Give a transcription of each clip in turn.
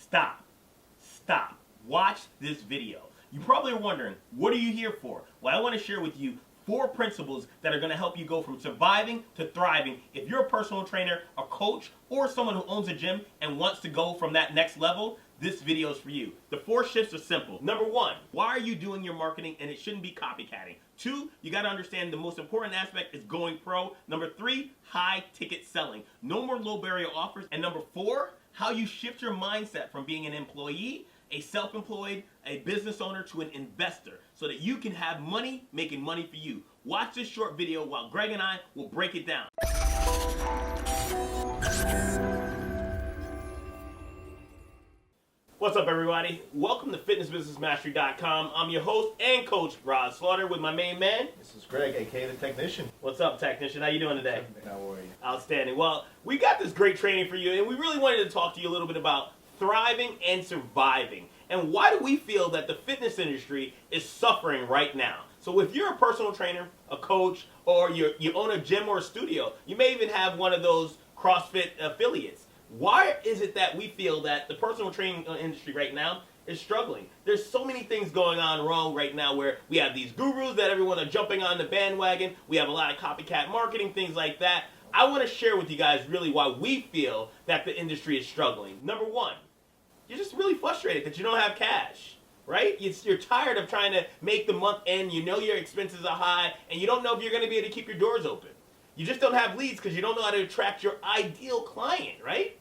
Stop. Stop. Watch this video. You probably are wondering, what are you here for? Well, I want to share with you 4 principles that are going to help you go from surviving to thriving. If you're a personal trainer, a coach, or someone who owns a gym and wants to go from that next level, this video is for you. The 4 shifts are simple. Number 1, why are you doing your marketing? And it shouldn't be copycatting. 2, you got to understand the most important aspect is going pro. Number 3, high ticket selling. No more low barrier offers. And number 4, how you shift your mindset from being an employee, a self-employed, a business owner, to an investor, so that you can have money making money for you. Watch this short video while Greg and I will break it down. What's up, everybody? Welcome to FitnessBusinessMastery.com. I'm your host and coach, Rod Slaughter, with my main man. This is Greg, aka the Technician. What's up, Technician? How you doing today? How are you? Outstanding. Well, we got this great training for you, and we really wanted to talk to you a little bit about thriving and surviving. And why do we feel that the fitness industry is suffering right now? So if you're a personal trainer, a coach, or you own a gym or a studio, you may even have one of those CrossFit affiliates. Why is it that we feel that the personal training industry right now is struggling? There's so many things going on wrong right now where we have these gurus that everyone are jumping on the bandwagon. We have a lot of copycat marketing, things like that. I want to share with you guys really why we feel that the industry is struggling. Number 1, you're just really frustrated that you don't have cash, right? You're tired of trying to make the month end. You know your expenses are high, and you don't know if you're going to be able to keep your doors open. You just don't have leads because you don't know how to attract your ideal client, right?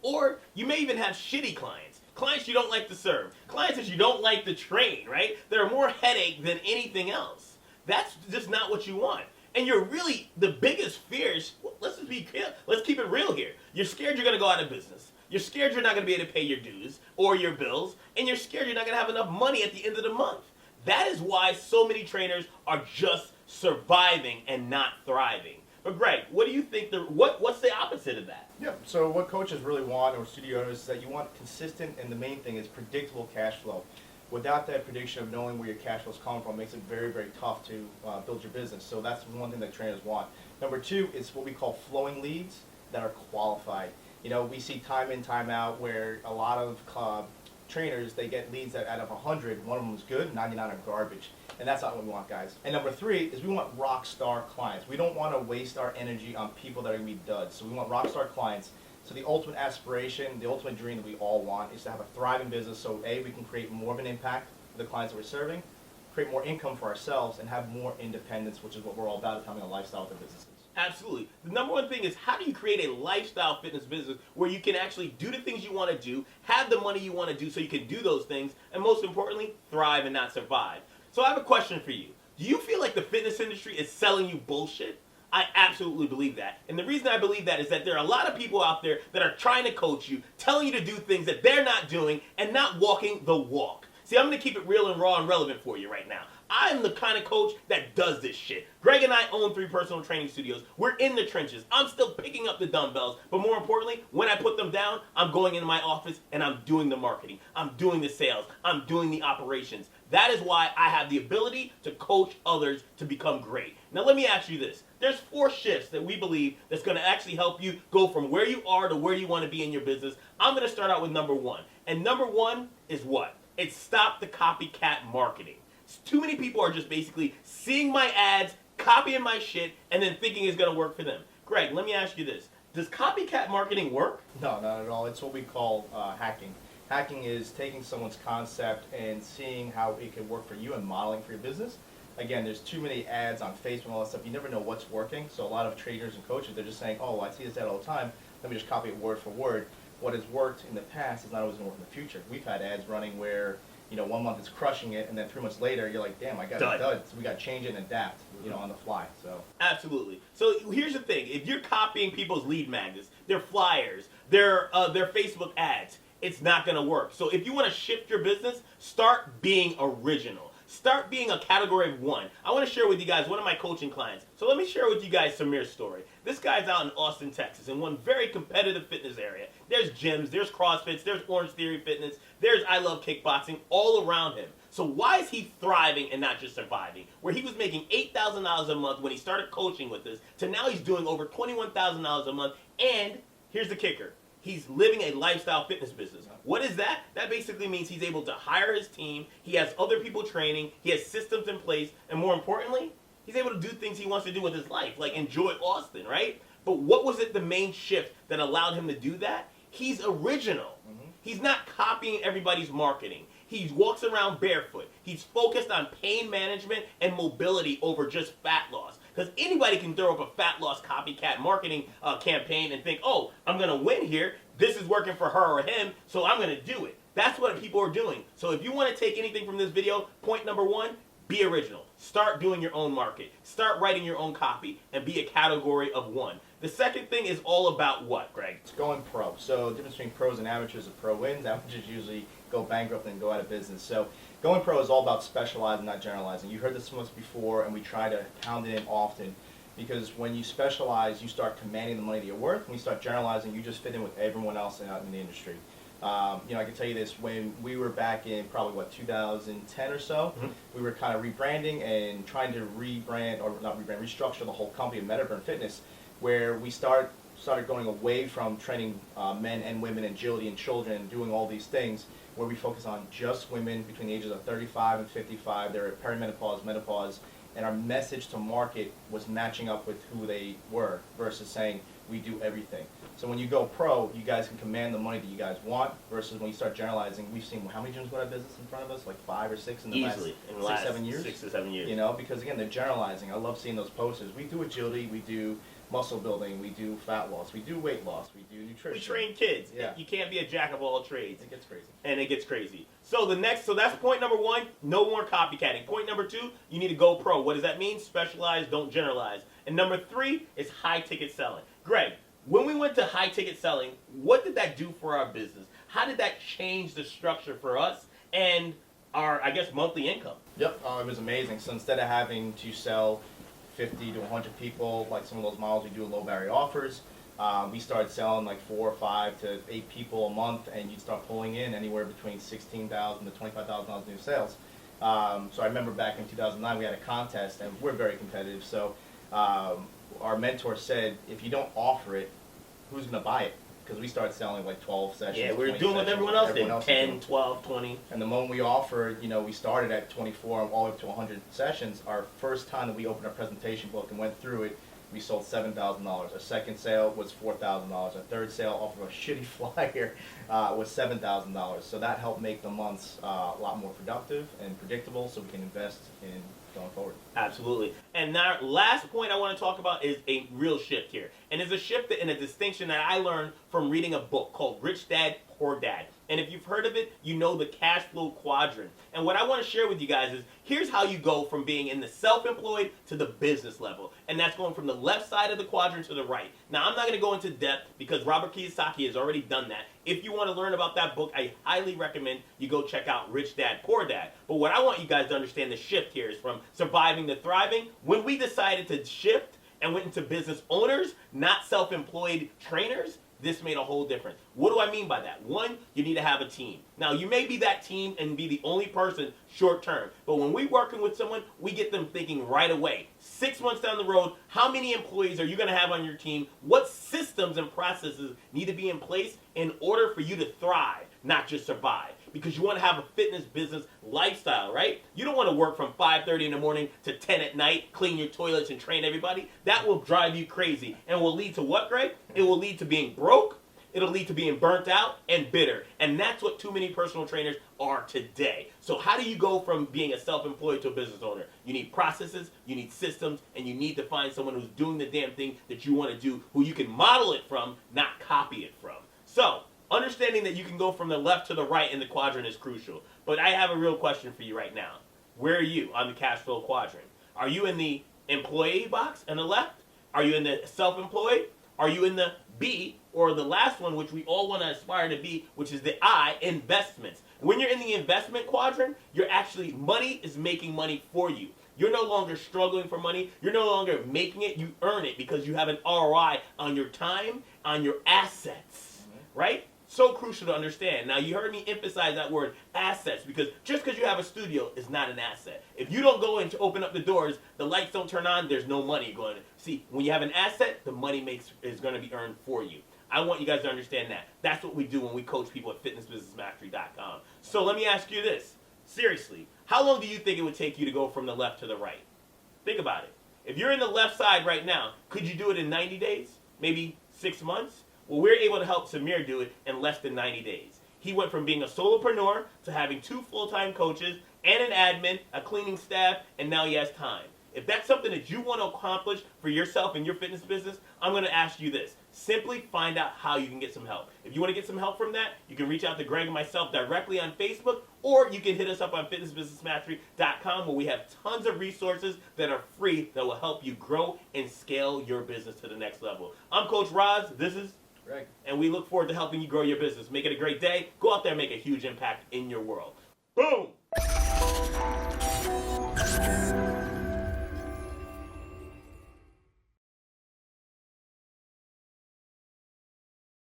Or you may even have shitty clients. Clients you don't like to serve. Clients that you don't like to train, right? That are more headache than anything else. That's just not what you want. And you're really, the biggest fears, let's keep it real here. You're scared you're going to go out of business. You're scared you're not going to be able to pay your dues or your bills. And you're scared you're not going to have enough money at the end of the month. That is why so many trainers are just surviving and not thriving. But Greg, what do you think, what's the opposite of that? Yeah, so what coaches really want, or studio owners, is that you want consistent, and the main thing is predictable cash flow. Without that prediction of knowing where your cash flow is coming from, it makes it very, very tough to build your business. So that's one thing that trainers want. Number 2 is what we call flowing leads that are qualified. You know, we see time in, time out where a lot of trainers, they get leads that out of 100, one of them is good, 99 are garbage. And that's not what we want, guys. And number 3 is we want rock star clients. We don't want to waste our energy on people that are going to be duds. So we want rock star clients. So the ultimate aspiration, the ultimate dream that we all want is to have a thriving business. So A, we can create more of an impact for the clients that we're serving, create more income for ourselves, and have more independence, which is what we're all about, is having a lifestyle with our businesses. Absolutely. The number 1 thing is, how do you create a lifestyle fitness business where you can actually do the things you want to do, have the money you want to do so you can do those things, and most importantly, thrive and not survive? So I have a question for you. Do you feel like the fitness industry is selling you bullshit? I absolutely believe that. And the reason I believe that is that there are a lot of people out there that are trying to coach you, telling you to do things that they're not doing, and not walking the walk. See, I'm going to keep it real and raw and relevant for you right now. I'm the kind of coach that does this shit. Greg and I own 3 personal training studios. We're in the trenches. I'm still picking up the dumbbells. But more importantly, when I put them down, I'm going into my office and I'm doing the marketing. I'm doing the sales. I'm doing the operations. That is why I have the ability to coach others to become great. Now let me ask you this. There's 4 shifts that we believe that's going to actually help you go from where you are to where you want to be in your business. I'm going to start out with number 1. And number 1 is what? It's stop the copycat marketing. Too many people are just basically seeing my ads, copying my shit, and then thinking it's going to work for them. Greg, let me ask you this. Does copycat marketing work? No, not at all. It's what we call hacking. Hacking is taking someone's concept and seeing how it could work for you and modeling for your business. Again, there's too many ads on Facebook and all that stuff. You never know what's working. So a lot of trainers and coaches, they're just saying, oh, I see this ad all the time. Let me just copy it word for word. What has worked in the past is not always going to work in the future. We've had ads running where, you know, 1 month it's crushing it, and then 3 months later, you're like, damn, I got it done. So we got to change it and adapt, you know, on the fly. So absolutely. So here's the thing. If you're copying people's lead magnets, their flyers, their Facebook ads, it's not going to work. So if you want to shift your business, start being original. Start being a category of 1. I want to share with you guys one of my coaching clients. So let me share with you guys Samir's story. This guy's out in Austin, Texas, in one very competitive fitness area. There's gyms, there's CrossFits, there's Orange Theory Fitness, there's I Love Kickboxing all around him. So why is he thriving and not just surviving? Where he was making $8,000 a month when he started coaching with us, to now he's doing over $21,000 a month, and here's the kicker. He's living a lifestyle fitness business. What is that? That basically means he's able to hire his team, he has other people training, he has systems in place, and more importantly, he's able to do things he wants to do with his life, like enjoy Austin, right? But what was it the main shift that allowed him to do that? He's original. He's not copying everybody's marketing. He walks around barefoot. He's focused on pain management and mobility over just fat loss. Because anybody can throw up a fat loss copycat marketing campaign and think, oh, I'm going to win here. This is working for her or him, so I'm going to do it. That's what people are doing. So if you want to take anything from this video, point number one, be original. Start doing your own market. Start writing your own copy and be a category of one. The second thing is all about what, Greg? It's going pro. So the difference between pros and amateurs: a pro wins. Amateurs usually go bankrupt and go out of business. So going pro is all about specializing, not generalizing. You heard this from us before, and we try to pound it in often, because when you specialize, you start commanding the money that you're worth. When you start generalizing, you just fit in with everyone else out in the industry. I can tell you this, when we were back in probably, 2010 or so, we were kind of rebranding and trying to restructure the whole company of Metaburn Fitness, where we started going away from training men and women, agility and children, and doing all these things, where we focus on just women between the ages of 35 and 55. They're perimenopause, menopause, and our message to market was matching up with who they were versus saying we do everything. So when you go pro, you guys can command the money that you guys want, versus when you start generalizing. We've seen how many gyms go out of business in front of us? Like 5 or 6 in the Easily, last 7 years? 6 to 7 years. Because again, they're generalizing. I love seeing those posters. We do agility, we do muscle building, we do fat loss, we do weight loss, we do nutrition. We train kids. Yeah. You can't be a jack of all trades. It gets crazy. And it gets crazy. So that's point number one, no more copycatting. Point number two, you need to go pro. What does that mean? Specialize, don't generalize. And number three is high ticket selling. Greg, when we went to high ticket selling, what did that do for our business? How did that change the structure for us and our, monthly income? Yep, it was amazing. So instead of having to sell 50 to 100 people, like some of those models we do low barrier offers, we started selling like 4 or 5 to 8 people a month, and you'd start pulling in anywhere between $16,000 to $25,000 new sales. So I remember back in 2009 we had a contest, and we're very competitive. So our mentor said, if you don't offer it, who's going to buy it? Because we started selling like 12 sessions. Yeah, we were doing what everyone else did, 10, 12, 20. And the moment we offered, we started at 24 all the way up to 100 sessions. Our first time that we opened our presentation book and went through it, we sold $7,000. Our second sale was $4,000. Our third sale off of a shitty flyer was $7,000. So that helped make the months a lot more productive and predictable, so we can invest in going forward. Absolutely. And now, last point I want to talk about is a real shift here. And it's a shift and a distinction that I learned from reading a book called Rich Dad, Poor Dad. And if you've heard of it, you know the cash flow quadrant. And what I want to share with you guys is, here's how you go from being in the self-employed to the business level. And that's going from the left side of the quadrant to the right. Now, I'm not going to go into depth because Robert Kiyosaki has already done that. If you want to learn about that book, I highly recommend you go check out Rich Dad, Poor Dad. But what I want you guys to understand, the shift here is from surviving to thriving. When we decided to shift and went into business owners, not self-employed trainers, this made a whole difference. What do I mean by that? One, you need to have a team. Now, you may be that team and be the only person short term, but when we're working with someone, we get them thinking right away. 6 months down the road, how many employees are you going to have on your team? What systems and processes need to be in place in order for you to thrive, not just survive? Because you want to have a fitness business lifestyle, right? You don't want to work from 5:30 in the morning to 10 at night, clean your toilets and train everybody. That will drive you crazy and will lead to what, Greg? It will lead to being broke. It'll lead to being burnt out and bitter. And that's what too many personal trainers are today. So how do you go from being a self-employed to a business owner? You need processes, you need systems, and you need to find someone who's doing the damn thing that you want to do, who you can model it from, not copy it from. So, understanding that you can go from the left to the right in the quadrant is crucial. But I have a real question for you right now. Where are you on the cash flow quadrant? Are you in the employee box on the left? Are you in the self-employed? Are you in the B, or the last one, which we all want to aspire to be, which is the I, investments? When you're in the investment quadrant, you're actually, money is making money for you. You're no longer struggling for money. You're no longer making it. You earn it because you have an ROI on your time, on your assets, right? So crucial to understand. Now, you heard me emphasize that word, assets, because just because you have a studio is not an asset. If you don't go in to open up the doors, the lights don't turn on, there's no money going. See, when you have an asset, the money is going to be earned for you. I want you guys to understand that. That's what we do when we coach people at fitnessbusinessmastery.com. So let me ask you this. Seriously, how long do you think it would take you to go from the left to the right? Think about it. If you're in the left side right now, could you do it in 90 days? Maybe 6 months? Well, we're able to help Samir do it in less than 90 days. He went from being a solopreneur to having 2 full-time coaches and an admin, a cleaning staff, and now he has time. If that's something that you want to accomplish for yourself and your fitness business, I'm going to ask you this. Simply find out how you can get some help. If you want to get some help from that, you can reach out to Greg and myself directly on Facebook, or you can hit us up on fitnessbusinessmastery.com, where we have tons of resources that are free that will help you grow and scale your business to the next level. I'm Coach Roz. This is Greg. And we look forward to helping you grow your business. Make it a great day. Go out there and make a huge impact in your world. Boom!